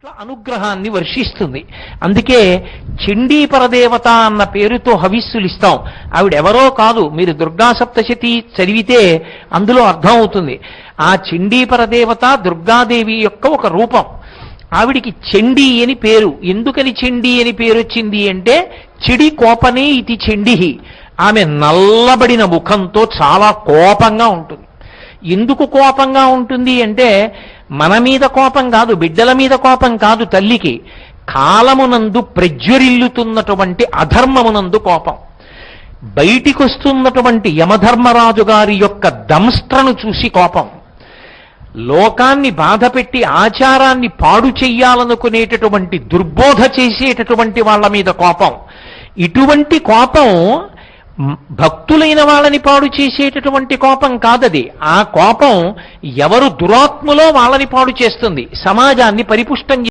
అనుగ్రహాన్ని వర్షిస్తుంది. అందుకే చండీ పరదేవత అన్న పేరుతో హవిస్సులు ఇస్తాం. ఆవిడెవరో కాదు, మీరు దుర్గా సప్తశతి చదివితే అందులో అర్థం అవుతుంది. ఆ చండీ పరదేవత దుర్గాదేవి యొక్క ఒక రూపం. ఆవిడికి చండీ అని పేరు. ఎందుకని చండీ అని పేరు వచ్చింది అంటే, చిడి కోపనే ఇది చండిహి. ఆమె నల్లబడిన ముఖంతో చాలా కోపంగా ఉంటుంది. ఎందుకు కోపంగా ఉంటుంది అంటే, మన మీద కోపం కాదు, బిడ్డల మీద కోపం కాదు, తల్లికి కాలమునందు ప్రజ్వరిల్లుతున్నటువంటి అధర్మమునందు కోపం. బయటికి వస్తున్నటువంటి యమధర్మరాజు గారి యొక్క దంష్ట్రను చూసి కోపం. లోకాన్ని బాధపెట్టి ఆచారాన్ని పాడు చెయ్యాలనుకునేటటువంటి దుర్బోధ చేసేటటువంటి వాళ్ళ మీద కోపం. ఇటువంటి కోపం భక్తులైన వాళ్ళని పాడు చేసేటటువంటి కోపం కాదది. ఆ కోపం ఎవరు దురాత్ములో వాళ్ళని పాడు చేస్తుంది, సమాజాన్ని పరిపుష్టం